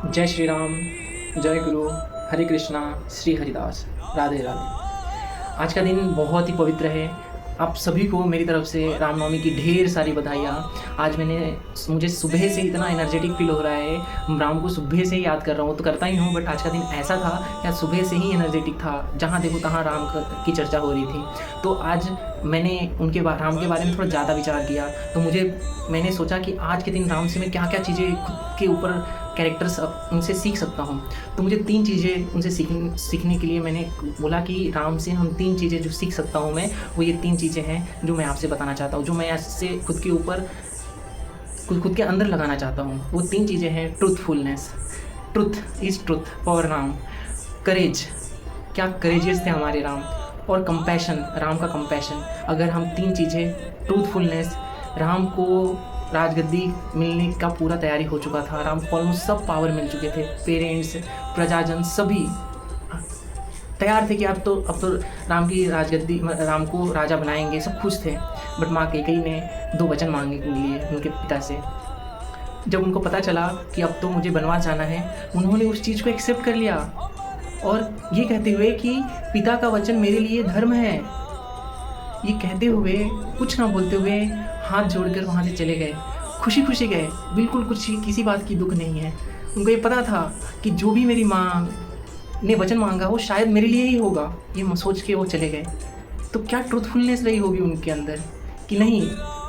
जय श्री राम, जय गुरु, हरे कृष्णा, श्री हरिदास, राधे राधे। आज का दिन बहुत ही पवित्र है। आप सभी को मेरी तरफ से रामनवमी की ढेर सारी बधाइयाँ। आज मुझे सुबह से इतना एनर्जेटिक फील हो रहा है। राम को सुबह से ही याद कर रहा हूँ, तो करता ही हूँ, बट आज का दिन ऐसा था कि आज सुबह से ही एनर्जेटिक था। जहाँ देखो तहाँ राम की चर्चा हो रही थी। तो आज मैंने राम के बारे में थोड़ा ज़्यादा विचार किया। तो मैंने सोचा कि आज के दिन राम से मैं क्या क्या चीज़ें खुद के ऊपर कैरेक्टर्स उनसे सीख सकता हूँ। तो मुझे 3 चीज़ें उनसे सीखने के लिए मैंने बोला कि राम से हम 3 चीज़ें जो सीख सकता हूँ मैं, वो ये 3 चीज़ें हैं जो मैं आपसे बताना चाहता हूँ, जो मैं इससे खुद के ऊपर खुद के अंदर लगाना चाहता हूँ। वो 3 चीज़ें हैं: truthfulness, truth is truth for Ram, courage, क्या करेजियस थे हमारे राम, और कंपैशन, राम का कंपैशन। अगर हम 3 चीज़ें, ट्रूथफुलनेस, राम को राजगद्दी मिलने का पूरा तैयारी हो चुका था, राम को ऑलमोस्ट सब पावर मिल चुके थे, पेरेंट्स, प्रजाजन सभी तैयार थे कि अब तो राम की राजगद्दी, राम को राजा बनाएंगे, सब खुश थे। बट माँ कैकेयी ने 2 वचन मांगे के लिए उनके पिता से। जब उनको पता चला कि अब तो मुझे बनवास जाना है, उन्होंने उस चीज़ को एक्सेप्ट कर लिया, और ये कहते हुए कि पिता का वचन मेरे लिए धर्म है, ये कहते हुए, कुछ ना बोलते हुए हाथ जोड़कर वहाँ से चले गए। खुशी खुशी गए, बिल्कुल कुछ किसी बात की दुख नहीं है। उनको ये पता था कि जो भी मेरी माँ ने वचन मांगा वो शायद मेरे लिए ही होगा, ये सोच के वो चले गए। तो क्या ट्रूथफुलनेस रही होगी उनके अंदर कि नहीं,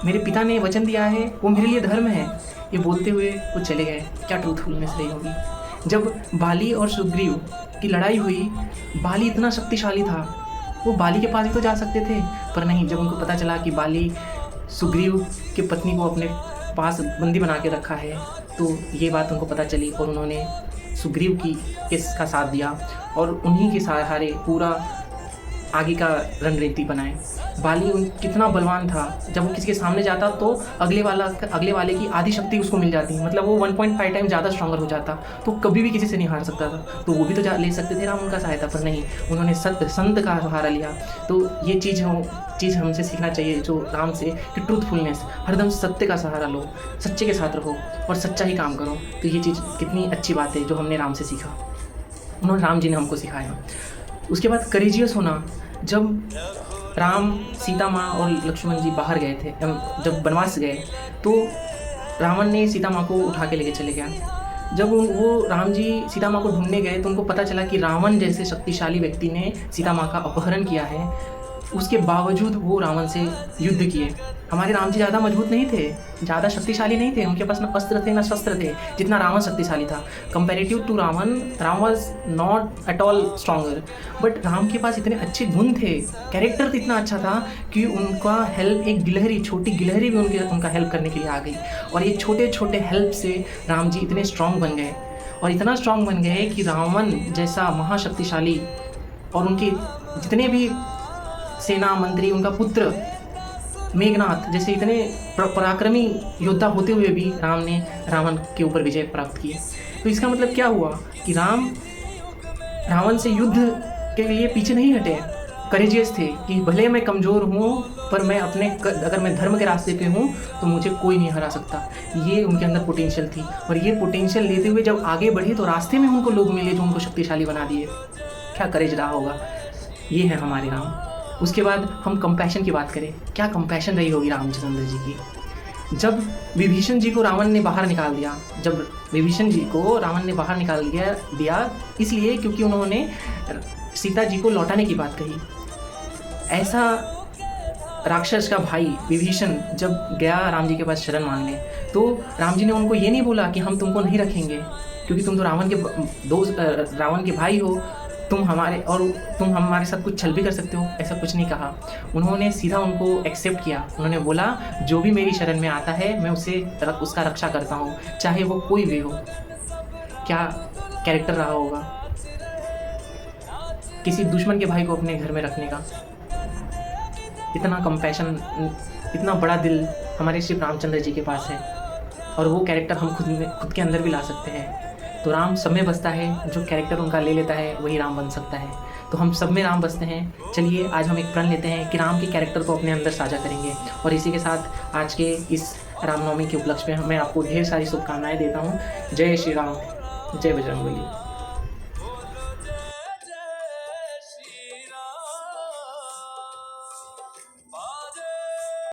मेरे पिता ने वचन दिया है, वो मेरे लिए धर्म है, ये बोलते हुए वो चले गए। क्या ट्रूथफुलनेस रही होगी। जब बाली और सुग्रीव की लड़ाई हुई, बाली इतना शक्तिशाली था, वो बाली के पास भी तो जा सकते थे, पर नहीं। जब उनको पता चला कि बाली सुग्रीव की पत्नी को अपने पास बंदी बना के रखा है, तो ये बात उनको पता चली, और उन्होंने सुग्रीव का साथ दिया, और उन्हीं के सहारे पूरा आगे का रणनीति बनाए। बाली कितना बलवान था, जब वो किसी के सामने जाता तो अगले वाले की आधी शक्ति उसको मिल जाती, मतलब वो 1.5 टाइम ज़्यादा स्ट्रॉन्गर हो जाता, तो कभी भी किसी से नहीं हार सकता था। तो वो भी तो ले सकते थे राम उनका सहायता, पर नहीं, उन्होंने संत का सहारा लिया। तो ये चीज़ हमसे सीखना चाहिए जो राम से, कि ट्रूथफुलनेस, हरदम सत्य का सहारा लो, सच्चे के साथ रहो और सच्चा ही काम करो। तो ये चीज़ कितनी अच्छी बात है जो हमने राम से सीखा, राम जी ने हमको सिखाया। उसके बाद करेजियस होना। जब राम, सीता माँ और लक्ष्मण जी बाहर गए थे, जब बनवास गए, तो रावण ने सीता माँ को उठा के लेके चले गया। जब वो राम जी सीता माँ को ढूंढने गए, तो उनको पता चला कि रावण जैसे शक्तिशाली व्यक्ति ने सीता माँ का अपहरण किया है। उसके बावजूद वो रावण से युद्ध किए। हमारे राम जी ज़्यादा मजबूत नहीं थे, ज़्यादा शक्तिशाली नहीं थे, उनके पास ना अस्त्र थे ना शस्त्र थे, जितना रावण शक्तिशाली था। Comparative to Ravan, Ram was not at all stronger, but Ram के पास इतने अच्छे गुण थे, कैरेक्टर इतना अच्छा था कि उनका हेल्प, एक गिलहरी, छोटी गिलहरी भी उनका हेल्प करने के लिए आ गई, और ये छोटे छोटे हेल्प से राम जी इतने स्ट्रॉन्ग बन गए, और इतना स्ट्रॉन्ग बन गए कि रावण जैसा महाशक्तिशाली और उनके जितने भी सेना मंत्री, उनका पुत्र मेघनाथ जैसे इतने पराक्रमी योद्धा होते हुए भी राम ने रावण के ऊपर विजय प्राप्त की। तो इसका मतलब क्या हुआ कि रावण से युद्ध के लिए पीछे नहीं हटे, करेजियस थे कि भले मैं कमज़ोर हूँ, पर मैं अगर मैं धर्म के रास्ते पे हूँ तो मुझे कोई नहीं हरा सकता। ये उनके अंदर पोटेंशियल थी, और ये पोटेंशियल लेते हुए जब आगे बढ़े तो रास्ते में उनको लोग मिले जो उनको शक्तिशाली बना दिए। क्या करेज रहा होगा। ये है हमारे राम। उसके बाद हम कंपैशन की बात करें, क्या कंपैशन रही होगी रामचंद्र जी की। जब विभीषण जी को रावण ने बाहर निकाल दिया, इसलिए क्योंकि उन्होंने सीता जी को लौटाने की बात कही। ऐसा राक्षस का भाई विभीषण जब गया राम जी के पास शरण मांगने, तो राम जी ने उनको ये नहीं बोला कि हम तुमको नहीं रखेंगे क्योंकि तुम तो रावण के भाई हो, तुम हमारे साथ कुछ छल भी कर सकते हो, ऐसा कुछ नहीं कहा। उन्होंने सीधा उनको एक्सेप्ट किया। उन्होंने बोला जो भी मेरी शरण में आता है मैं उसका रक्षा करता हूँ, चाहे वो कोई भी हो। क्या कैरेक्टर रहा होगा किसी दुश्मन के भाई को अपने घर में रखने का। इतना कंपैशन, इतना बड़ा दिल हमारे श्री रामचंद्र जी के पास है, और वो कैरेक्टर हम खुद के अंदर भी ला सकते हैं। तो राम सब में बसता है, जो कैरेक्टर उनका ले लेता है वही राम बन सकता है। तो हम सब में राम बसते हैं। चलिए आज हम एक प्रण लेते हैं कि राम के कैरेक्टर को अपने अंदर साझा करेंगे, और इसी के साथ आज के इस रामनवमी के उपलक्ष्य में मैं आपको ढेर सारी शुभकामनाएं देता हूँ। जय श्री राम। जय बजरंगबली।